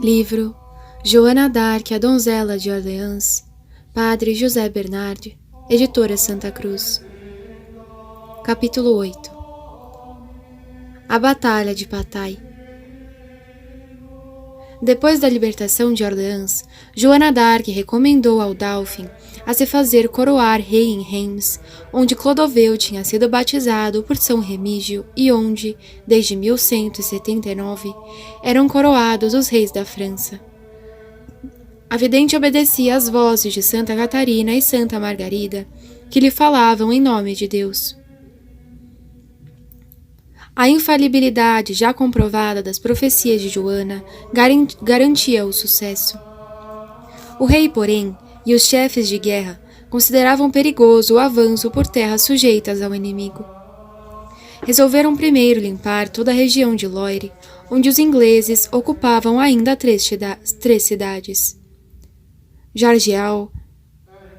Livro Joana d'Arc, a Donzela de Orleans, Padre José Bernard, Editora Santa Cruz. Capítulo 8. A Batalha de Patay. Depois da libertação de Orleans, Joana d'Arc recomendou ao Dauphin a se fazer coroar rei em Reims, onde Clodoveu tinha sido batizado por São Remígio e onde, desde 1179, eram coroados os reis da França. A vidente obedecia às vozes de Santa Catarina e Santa Margarida, que lhe falavam em nome de Deus. A infalibilidade já comprovada das profecias de Joana garantia o sucesso. O rei, porém, e os chefes de guerra consideravam perigoso o avanço por terras sujeitas ao inimigo. Resolveram primeiro limpar toda a região de Loire, onde os ingleses ocupavam ainda três cidades: Jargeau,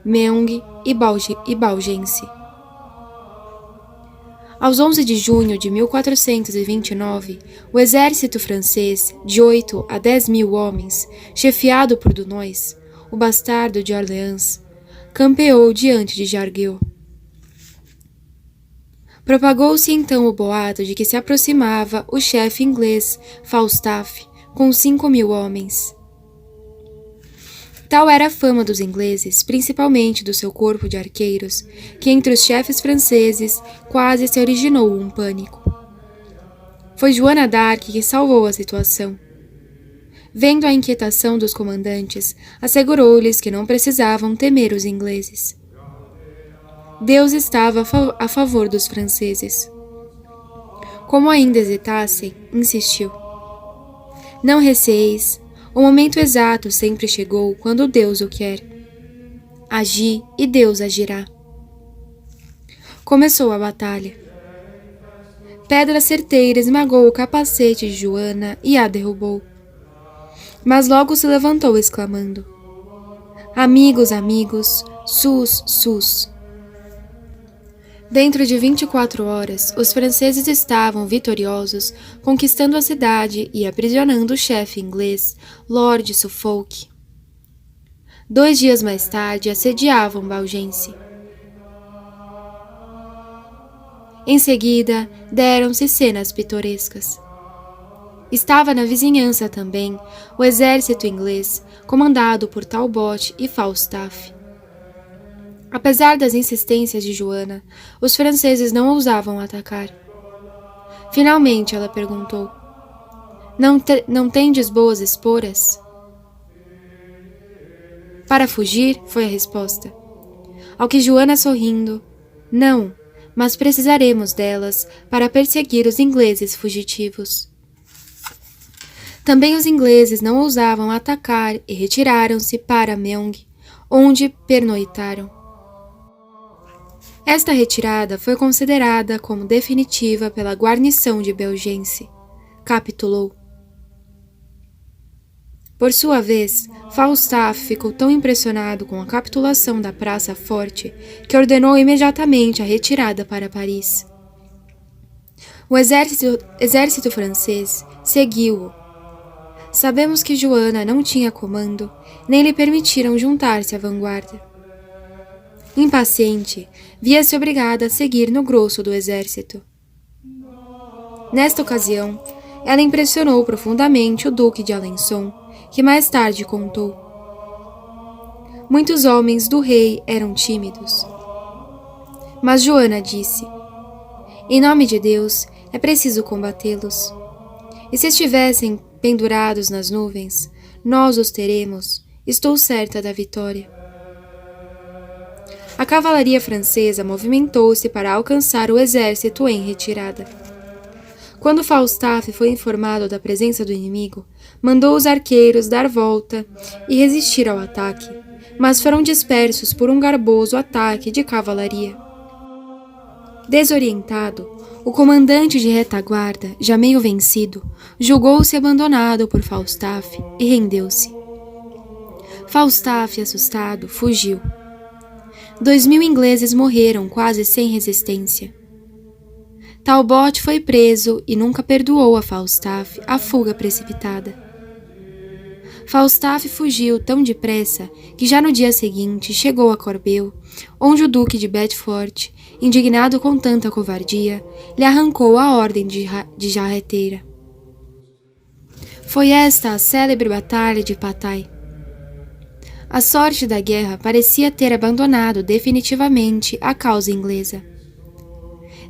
Meung e Beaugency. Aos 11 de junho de 1429, o exército francês, de 8 a 10 mil homens, chefiado por Dunois, o bastardo de Orleans, campeou diante de Jargeau. Propagou-se então o boato de que se aproximava o chefe inglês Falstaff com 5.000 homens. Tal era a fama dos ingleses, principalmente do seu corpo de arqueiros, que entre os chefes franceses quase se originou um pânico. Foi Joana d'Arc que salvou a situação. Vendo a inquietação dos comandantes, assegurou-lhes que não precisavam temer os ingleses. Deus estava a favor dos franceses. Como ainda hesitassem, insistiu: "Não receeis. O momento exato sempre chegou quando Deus o quer. Agi e Deus agirá." Começou a batalha. Pedra certeira esmagou o capacete de Joana e a derrubou. Mas logo se levantou exclamando: "Amigos, amigos, sus, sus." Dentro de 24 horas, os franceses estavam vitoriosos, conquistando a cidade e aprisionando o chefe inglês, Lord Suffolk. 2 dias mais tarde, assediavam Beaugency. Em seguida, deram-se cenas pitorescas. Estava na vizinhança também o exército inglês, comandado por Talbot e Falstaff. Apesar das insistências de Joana, os franceses não ousavam atacar. Finalmente ela perguntou: Não tendes boas esporas?" "Para fugir", foi a resposta. Ao que Joana, sorrindo: "Não, mas precisaremos delas para perseguir os ingleses fugitivos." Também os ingleses não ousavam atacar e retiraram-se para Meung, onde pernoitaram. Esta retirada foi considerada como definitiva pela guarnição de Beaugency. Capitulou. Por sua vez, Falstaff ficou tão impressionado com a capitulação da Praça Forte que ordenou imediatamente a retirada para Paris. O exército francês seguiu-o. Sabemos que Joana não tinha comando, nem lhe permitiram juntar-se à vanguarda. Impaciente, via-se obrigada a seguir no grosso do exército. Nesta ocasião, ela impressionou profundamente o Duque de Alençon, que mais tarde contou: "Muitos homens do rei eram tímidos." Mas Joana disse: "Em nome de Deus, é preciso combatê-los. E se estivessem pendurados nas nuvens, nós os teremos, estou certa da vitória." A cavalaria francesa movimentou-se para alcançar o exército em retirada. Quando Falstaff foi informado da presença do inimigo, mandou os arqueiros dar volta e resistir ao ataque, mas foram dispersos por um garboso ataque de cavalaria. Desorientado, o comandante de retaguarda, já meio vencido, julgou-se abandonado por Falstaff e rendeu-se. Falstaff, assustado, fugiu. 2.000 ingleses morreram quase sem resistência. Talbot foi preso e nunca perdoou a Falstaff a fuga precipitada. Falstaff fugiu tão depressa que já no dia seguinte chegou a Corbeil, onde o duque de Bedford, indignado com tanta covardia, lhe arrancou a ordem de jarreteira. Foi esta a célebre batalha de Patay. A sorte da guerra parecia ter abandonado definitivamente a causa inglesa.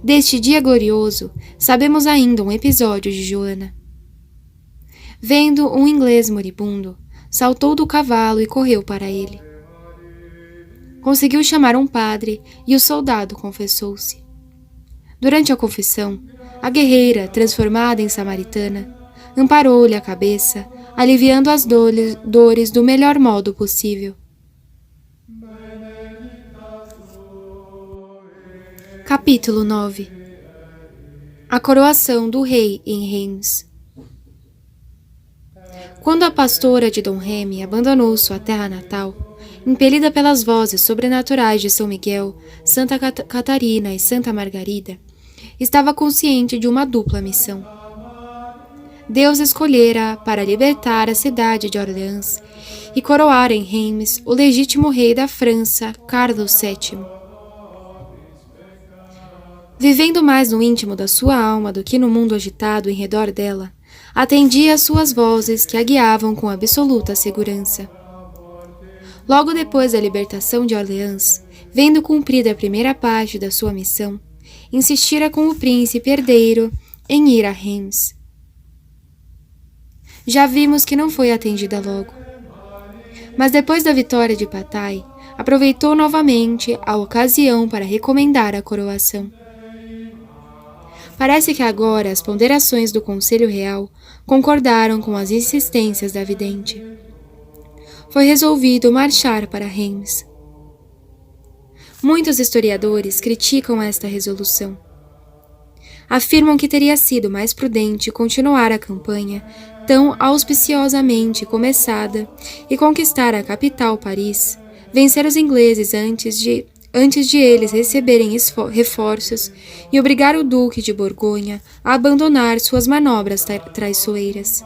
Deste dia glorioso, sabemos ainda um episódio de Joana. Vendo um inglês moribundo, saltou do cavalo e correu para ele. Conseguiu chamar um padre e o soldado confessou-se. Durante a confissão, a guerreira, transformada em samaritana, amparou-lhe a cabeça, aliviando as dores do melhor modo possível. Capítulo 9. A coroação do rei em Reims. Quando a pastora de Dom Remy abandonou sua terra natal, impelida pelas vozes sobrenaturais de São Miguel, Santa Catarina e Santa Margarida, estava consciente de uma dupla missão. Deus escolhera para libertar a cidade de Orleans e coroar em Reims o legítimo rei da França, Carlos VII. Vivendo mais no íntimo da sua alma do que no mundo agitado em redor dela, atendia às suas vozes que a guiavam com absoluta segurança. Logo depois da libertação de Orleans, vendo cumprida a primeira parte da sua missão, insistira com o príncipe herdeiro em ir a Reims. Já vimos que não foi atendida logo. Mas depois da vitória de Patay, aproveitou novamente a ocasião para recomendar a coroação. Parece que agora as ponderações do Conselho Real concordaram com as insistências da vidente. Foi resolvido marchar para Reims. Muitos historiadores criticam esta resolução. Afirmam que teria sido mais prudente continuar a campanha tão auspiciosamente começada e conquistar a capital, Paris, vencer os ingleses antes de eles receberem reforços e obrigar o Duque de Borgonha a abandonar suas manobras traiçoeiras.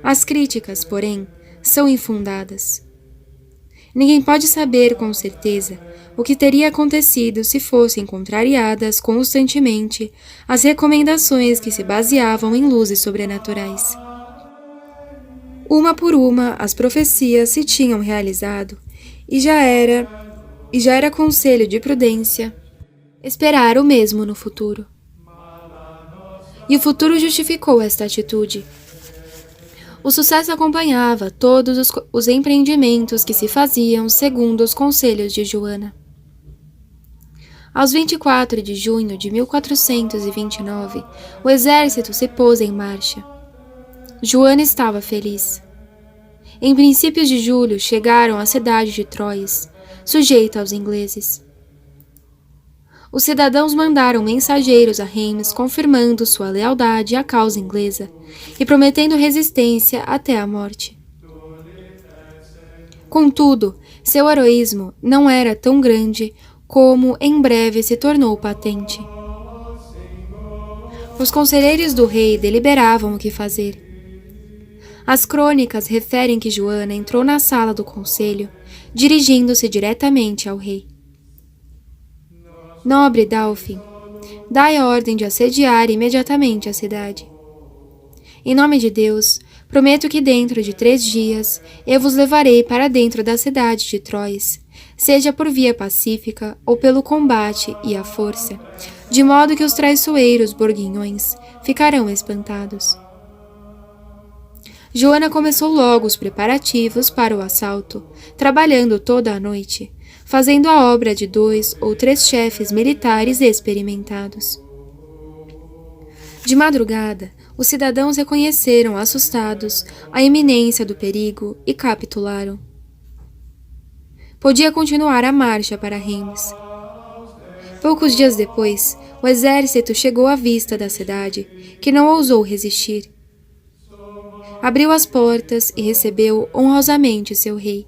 As críticas, porém, são infundadas. Ninguém pode saber com certeza o que teria acontecido se fossem contrariadas constantemente as recomendações que se baseavam em luzes sobrenaturais. Uma por uma, as profecias se tinham realizado e já era conselho de prudência esperar o mesmo no futuro. E o futuro justificou esta atitude. O sucesso acompanhava todos os empreendimentos que se faziam segundo os conselhos de Joana. Aos 24 de junho de 1429, o exército se pôs em marcha. Joana estava feliz. Em princípios de julho chegaram à cidade de Troyes, sujeita aos ingleses. Os cidadãos mandaram mensageiros a Reims confirmando sua lealdade à causa inglesa e prometendo resistência até a morte. Contudo, seu heroísmo não era tão grande como em breve se tornou patente. Os conselheiros do rei deliberavam o que fazer. As crônicas referem que Joana entrou na sala do conselho, dirigindo-se diretamente ao rei. Nobre Dauphin, dai a ordem de assediar imediatamente a cidade. Em nome de Deus, prometo que dentro de 3 dias eu vos levarei para dentro da cidade de Troyes, seja por via pacífica ou pelo combate e a força, de modo que os traiçoeiros borguinhões ficarão espantados. Joana começou logo os preparativos para o assalto, trabalhando toda a noite, fazendo a obra de 2 ou 3 chefes militares experimentados. De madrugada, os cidadãos reconheceram assustados a iminência do perigo e capitularam. Podia continuar a marcha para Reims. Poucos dias depois, o exército chegou à vista da cidade, que não ousou resistir. Abriu as portas e recebeu honrosamente seu rei.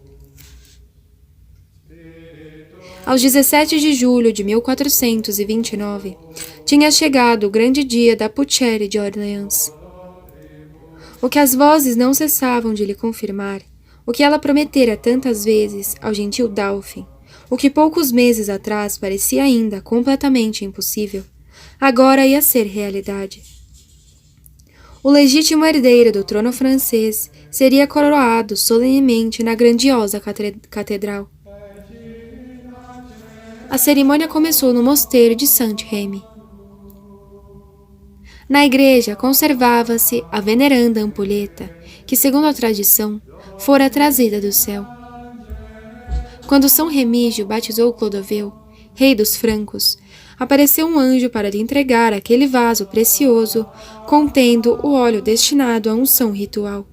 Aos 17 de julho de 1429, tinha chegado o grande dia da Pucelle de Orleans. O que as vozes não cessavam de lhe confirmar, o que ela prometera tantas vezes ao gentil Dauphin, o que poucos meses atrás parecia ainda completamente impossível, agora ia ser realidade. O legítimo herdeiro do trono francês seria coroado solenemente na grandiosa catedral. A cerimônia começou no mosteiro de Saint-Rémy. Na igreja conservava-se a veneranda ampulheta, que, segundo a tradição, fora trazida do céu. Quando São Remígio batizou Clodoveu, rei dos francos, apareceu um anjo para lhe entregar aquele vaso precioso contendo o óleo destinado à unção ritual.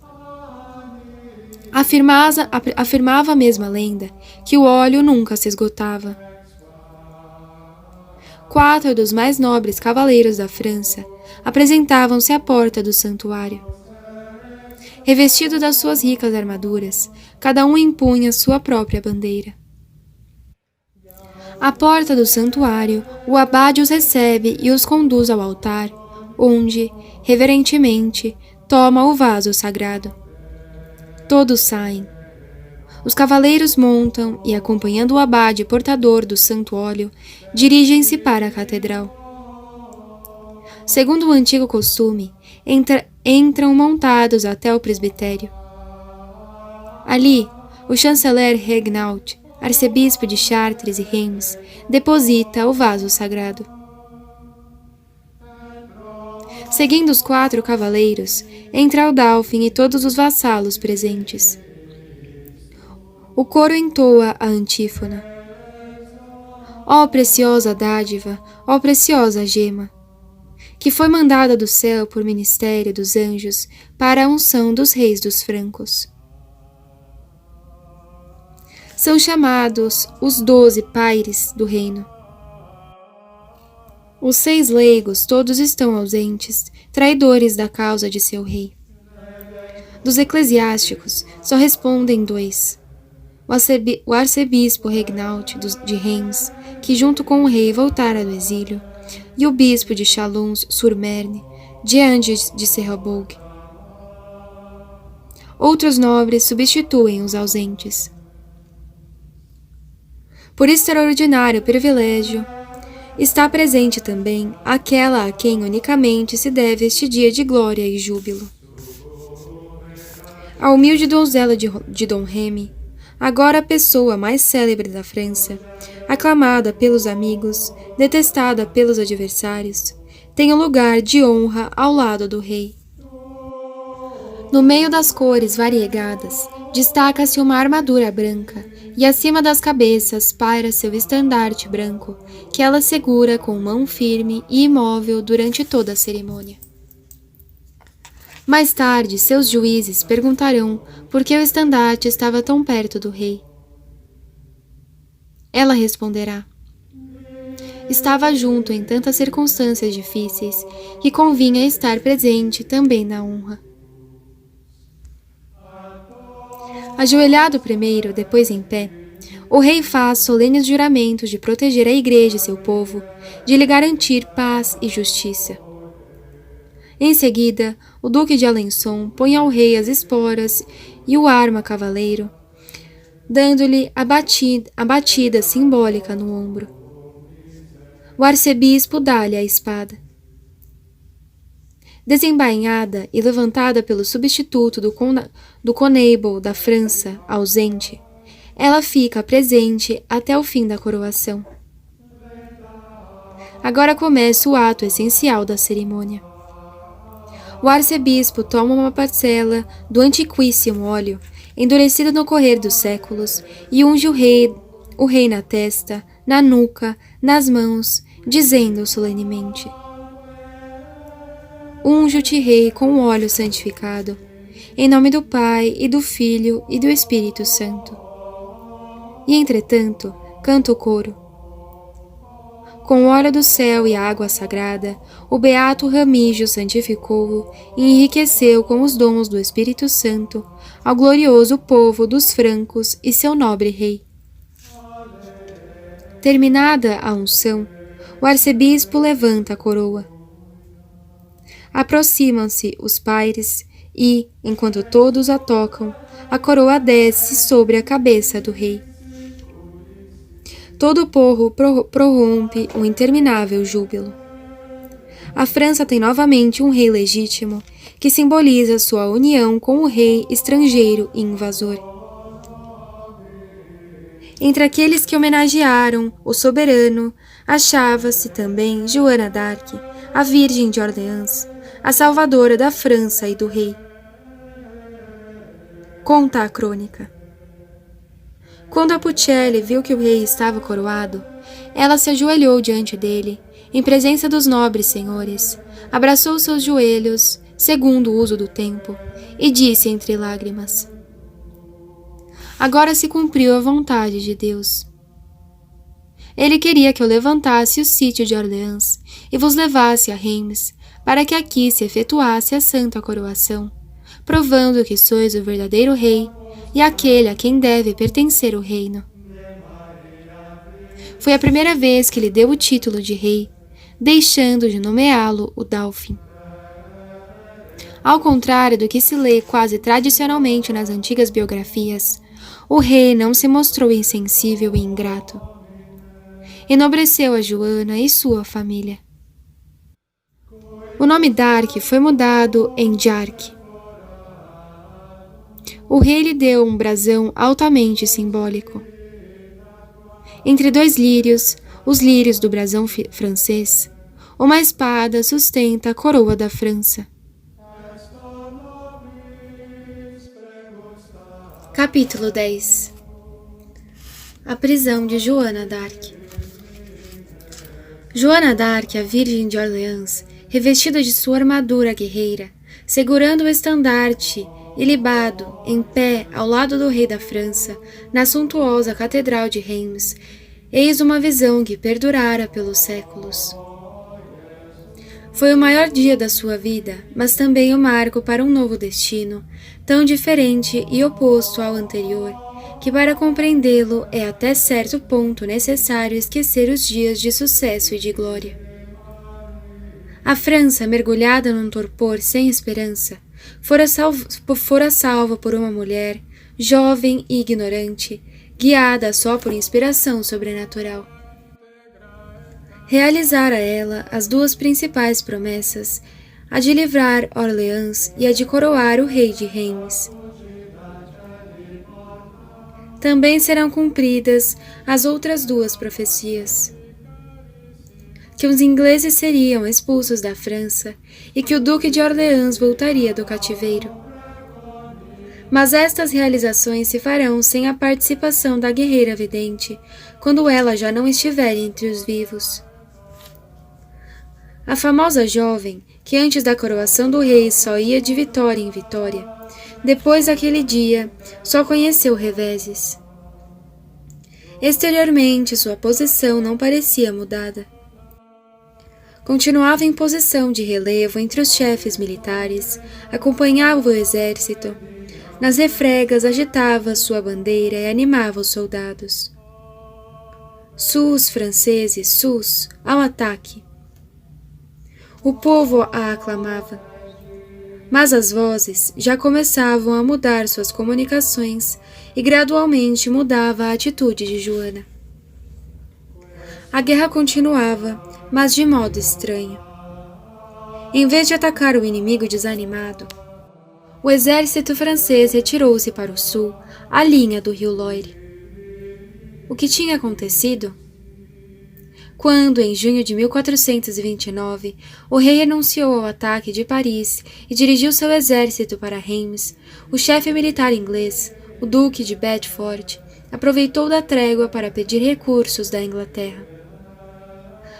Afirmava a mesma lenda que o óleo nunca se esgotava. 4 dos mais nobres cavaleiros da França apresentavam-se à porta do santuário. Revestido das suas ricas armaduras, cada um empunha sua própria bandeira. À porta do santuário, o abade os recebe e os conduz ao altar, onde, reverentemente, toma o vaso sagrado. Todos saem. Os cavaleiros montam e, acompanhando o abade portador do santo óleo, dirigem-se para a catedral. Segundo o antigo costume, entram montados até o presbitério. Ali, o chanceler Regnault, arcebispo de Chartres e Reims, deposita o vaso sagrado. Seguindo os 4 cavaleiros, entra o Dauphin e todos os vassalos presentes. O coro entoa a antífona. Ó preciosa dádiva, ó preciosa gema, que foi mandada do céu por ministério dos anjos para a unção dos reis dos francos. São chamados os 12 paires do reino. Os 6 leigos todos estão ausentes, traidores da causa de seu rei. Dos eclesiásticos só respondem 2. O arcebispo Regnault de Reims, que junto com o rei voltara do exílio, e o bispo de Chalons-sur-Marne, diante de Serrabourg. Outros nobres substituem os ausentes. Por extraordinário privilégio, está presente também aquela a quem unicamente se deve este dia de glória e júbilo. A humilde donzela de Dom Remy, agora a pessoa mais célebre da França, aclamada pelos amigos, detestada pelos adversários, tem um lugar de honra ao lado do rei. No meio das cores variegadas, destaca-se uma armadura branca, e acima das cabeças paira seu estandarte branco, que ela segura com mão firme e imóvel durante toda a cerimônia. Mais tarde, seus juízes perguntarão por que o estandarte estava tão perto do rei. Ela responderá: estava junto em tantas circunstâncias difíceis que convinha estar presente também na honra. Ajoelhado primeiro, depois em pé, o rei faz solenes juramentos de proteger a igreja e seu povo, de lhe garantir paz e justiça. Em seguida, o duque de Alençon põe ao rei as esporas e o arma cavaleiro, dando-lhe a batida simbólica no ombro. O arcebispo dá-lhe a espada. Desembainhada e levantada pelo substituto do conable da França, ausente, ela fica presente até o fim da coroação. Agora começa o ato essencial da cerimônia. O arcebispo toma uma parcela do antiquíssimo óleo, endurecido no correr dos séculos, e unge o rei na testa, na nuca, nas mãos, dizendo solenemente: unjo-te, rei, com o óleo santificado, em nome do Pai, e do Filho, e do Espírito Santo. E, entretanto, canta o coro: com o óleo do céu e a água sagrada, o beato Remígio santificou-o e enriqueceu com os dons do Espírito Santo ao glorioso povo dos francos e seu nobre rei. Terminada a unção, o arcebispo levanta a coroa. Aproximam-se os paires e, enquanto todos a tocam, a coroa desce sobre a cabeça do rei. Todo o povo prorrompe um interminável júbilo. A França tem novamente um rei legítimo, que simboliza sua união com o rei estrangeiro e invasor. Entre aqueles que homenagearam o soberano, achava-se também Joana d'Arc, a Virgem de Orleans, a salvadora da França e do rei. Conta a crônica. Quando a Pucelle viu que o rei estava coroado, ela se ajoelhou diante dele, em presença dos nobres senhores, abraçou seus joelhos, segundo o uso do tempo, e disse entre lágrimas: agora se cumpriu a vontade de Deus. Ele queria que eu levantasse o sítio de Orleans e vos levasse a Reims, para que aqui se efetuasse a santa coroação, provando que sois o verdadeiro rei e aquele a quem deve pertencer o reino. Foi a primeira vez que lhe deu o título de rei, deixando de nomeá-lo o Dauphin. Ao contrário do que se lê quase tradicionalmente nas antigas biografias, o rei não se mostrou insensível e ingrato. Enobreceu a Joana e sua família. O nome d'Arc foi mudado em d'Arc. O rei lhe deu um brasão altamente simbólico. Entre dois lírios, os lírios do brasão francês, uma espada sustenta a coroa da França. Capítulo 10. A prisão de Joana d'Arc. Joana d'Arc, a Virgem de Orleans, revestida de sua armadura guerreira, segurando o estandarte ilibado, em pé ao lado do rei da França, na suntuosa Catedral de Reims, eis uma visão que perdurara pelos séculos. Foi o maior dia da sua vida, mas também o marco para um novo destino, tão diferente e oposto ao anterior, que para compreendê-lo é até certo ponto necessário esquecer os dias de sucesso e de glória. A França, mergulhada num torpor sem esperança, fora salva por uma mulher, jovem e ignorante, guiada só por inspiração sobrenatural. Realizara ela as duas principais promessas, a de livrar Orleans e a de coroar o rei de Reims. Também serão cumpridas as outras duas profecias: que os ingleses seriam expulsos da França e que o Duque de Orleans voltaria do cativeiro. Mas estas realizações se farão sem a participação da guerreira vidente, quando ela já não estiver entre os vivos. A famosa jovem, que antes da coroação do rei só ia de vitória em vitória, depois daquele dia só conheceu reveses. Exteriormente, sua posição não parecia mudada. Continuava em posição de relevo entre os chefes militares, acompanhava o exército, nas refregas agitava sua bandeira e animava os soldados. Sus, franceses, sus, ao ataque! O povo a aclamava, mas as vozes já começavam a mudar suas comunicações e gradualmente mudava a atitude de Joana. A guerra continuava, mas de modo estranho. Em vez de atacar o inimigo desanimado, o exército francês retirou-se para o sul, à linha do rio Loire. O que tinha acontecido? Quando, em junho de 1429, o rei anunciou o ataque de Paris e dirigiu seu exército para Reims, o chefe militar inglês, o Duque de Bedford, aproveitou da trégua para pedir recursos da Inglaterra.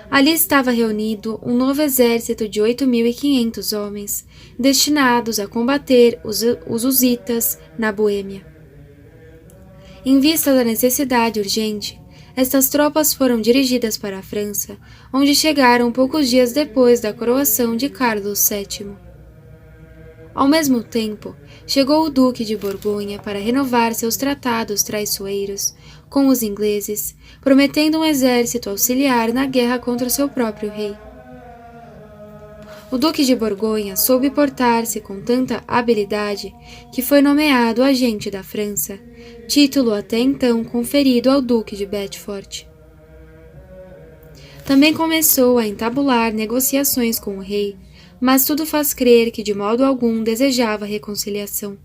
Ali estava reunido um novo exército de 8.500 homens, destinados a combater os hussitas na Boêmia. Em vista da necessidade urgente, estas tropas foram dirigidas para a França, onde chegaram poucos dias depois da coroação de Carlos VII. Ao mesmo tempo, chegou o Duque de Borgonha para renovar seus tratados traiçoeiros com os ingleses, prometendo um exército auxiliar na guerra contra seu próprio rei. O Duque de Borgonha soube portar-se com tanta habilidade que foi nomeado agente da França, título até então conferido ao Duque de Bedford. Também começou a entabular negociações com o rei, mas tudo faz crer que de modo algum desejava reconciliação.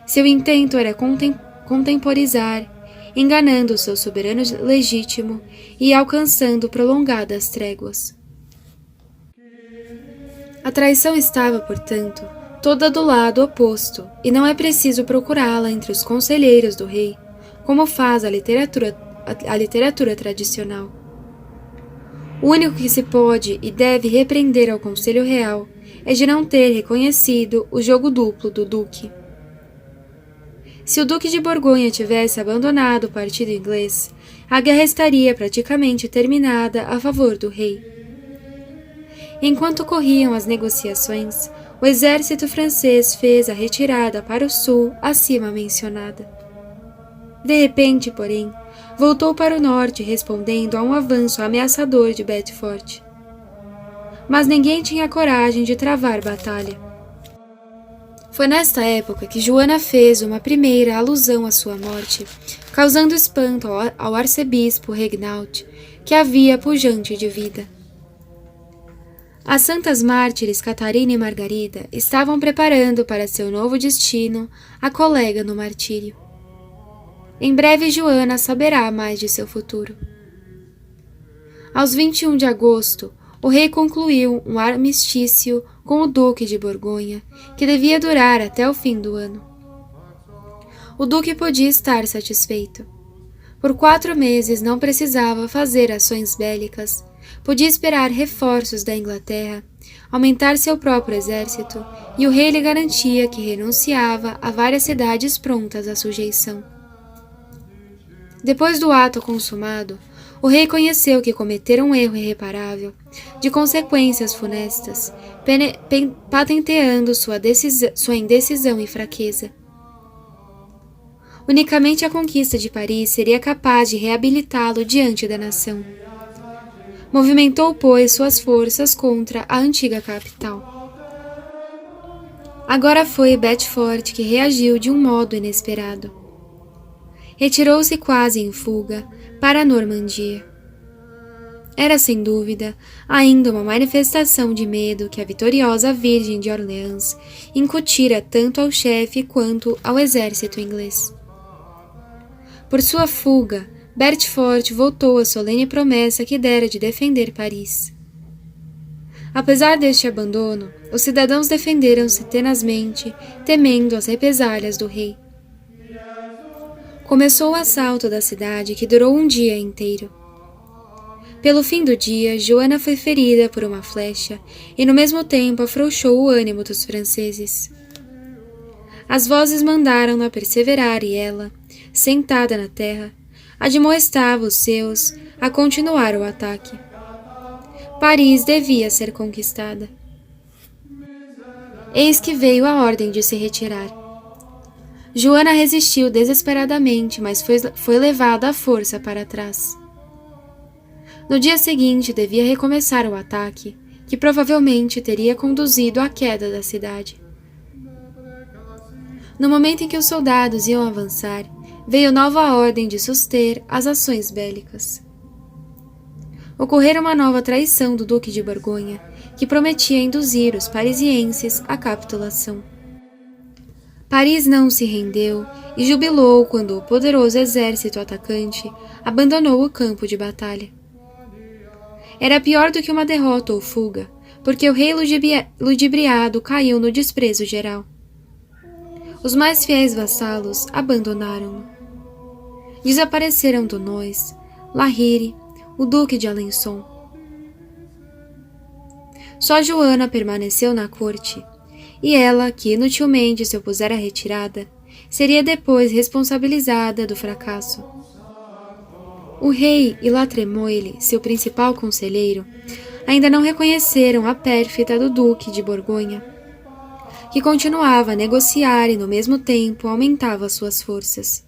Seu intento era contemporizar, enganando o seu soberano legítimo e alcançando prolongadas tréguas. A traição estava, portanto, toda do lado oposto, e não é preciso procurá-la entre os conselheiros do rei, como faz a literatura tradicional. O único que se pode e deve repreender ao Conselho Real é de não ter reconhecido o jogo duplo do Duque. Se o Duque de Borgonha tivesse abandonado o partido inglês, a guerra estaria praticamente terminada a favor do rei. Enquanto corriam as negociações, o exército francês fez a retirada para o sul acima mencionada. De repente, porém, voltou para o norte respondendo a um avanço ameaçador de Bedford. Mas ninguém tinha coragem de travar batalha. Foi nesta época que Joana fez uma primeira alusão à sua morte, causando espanto ao arcebispo Regnault, que havia pujante de vida. As santas mártires Catarina e Margarida estavam preparando para seu novo destino a colega no martírio. Em breve Joana saberá mais de seu futuro. Aos 21 de agosto, o rei concluiu um armistício com o Duque de Borgonha, que devia durar até o fim do ano. O Duque podia estar satisfeito. Por 4 meses não precisava fazer ações bélicas, podia esperar reforços da Inglaterra, aumentar seu próprio exército, e o rei lhe garantia que renunciava a várias cidades prontas à sujeição. Depois do ato consumado, o rei conheceu que cometera um erro irreparável, de consequências funestas, patenteando sua indecisão e fraqueza. Unicamente a conquista de Paris seria capaz de reabilitá-lo diante da nação. Movimentou, pois, suas forças contra a antiga capital. Agora foi Bedford que reagiu de um modo inesperado. Retirou-se quase em fuga para a Normandia. Era, sem dúvida, ainda uma manifestação de medo que a vitoriosa Virgem de Orleans incutira tanto ao chefe quanto ao exército inglês. Por sua fuga, Bedford voltou à solene promessa que dera de defender Paris. Apesar deste abandono, os cidadãos defenderam-se tenazmente, temendo as represálias do rei. Começou o assalto da cidade, que durou um dia inteiro. Pelo fim do dia, Joana foi ferida por uma flecha e no mesmo tempo afrouxou o ânimo dos franceses. As vozes mandaram-na perseverar e ela, sentada na terra, admoestava os seus a continuar o ataque. Paris devia ser conquistada. Eis que veio a ordem de se retirar. Joana resistiu desesperadamente, mas foi levada à força para trás. No dia seguinte devia recomeçar o ataque, que provavelmente teria conduzido à queda da cidade. No momento em que os soldados iam avançar, veio nova ordem de suster as ações bélicas. Ocorrera uma nova traição do Duque de Borgonha, que prometia induzir os parisienses à capitulação. Paris não se rendeu e jubilou quando o poderoso exército atacante abandonou o campo de batalha. Era pior do que uma derrota ou fuga, porque o rei ludibriado caiu no desprezo geral. Os mais fiéis vassalos abandonaram-no. Desapareceram Dunois, La Hire, o Duque de Alençon. Só Joana permaneceu na corte, e ela, que inutilmente se opusera à retirada, seria depois responsabilizada do fracasso. O rei e La Tremoille, seu principal conselheiro, ainda não reconheceram a pérfida do Duque de Borgonha, que continuava a negociar e, no mesmo tempo, aumentava suas forças.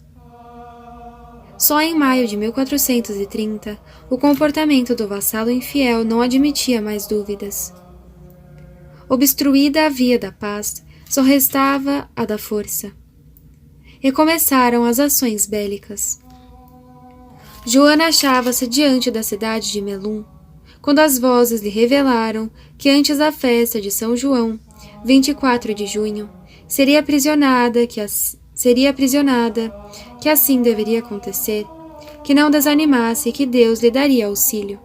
Só em maio de 1430, o comportamento do vassalo infiel não admitia mais dúvidas. Obstruída a via da paz, só restava a da força. Recomeçaram as ações bélicas. Joana achava-se diante da cidade de Melun, quando as vozes lhe revelaram que antes da festa de São João, 24 de junho, seria aprisionada, que assim deveria acontecer, que não desanimasse e que Deus lhe daria auxílio.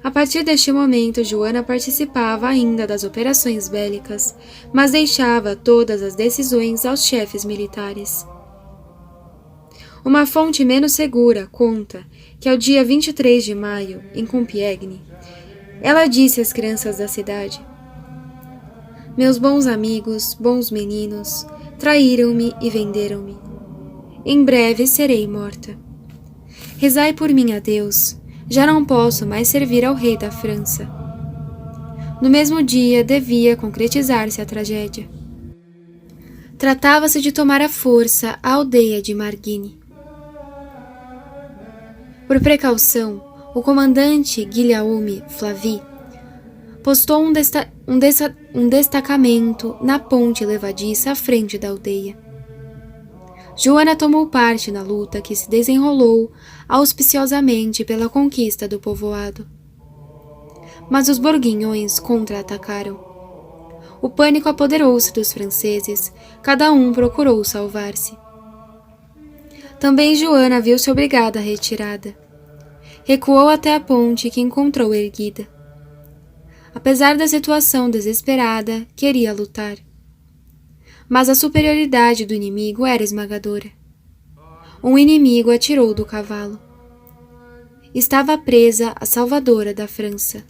A partir deste momento, Joana participava ainda das operações bélicas, mas deixava todas as decisões aos chefes militares. Uma fonte menos segura conta que ao dia 23 de maio, em Compiègne, ela disse às crianças da cidade: "Meus bons amigos, bons meninos, traíram-me e venderam-me. Em breve serei morta. Rezai por mim a Deus, já não posso mais servir ao rei da França." No mesmo dia devia concretizar-se a tragédia. Tratava-se de tomar à força a aldeia de Margine. Por precaução, o comandante Guillaume Flavy postou um destacamento na ponte levadiça à frente da aldeia. Joana tomou parte na luta que se desenrolou auspiciosamente pela conquista do povoado. Mas os borguinhões contra-atacaram. O pânico apoderou-se dos franceses, cada um procurou salvar-se. Também Joana viu-se obrigada à retirada. Recuou até a ponte que encontrou erguida. Apesar da situação desesperada, queria lutar. Mas a superioridade do inimigo era esmagadora. Um inimigo atirou do cavalo. Estava presa a salvadora da França.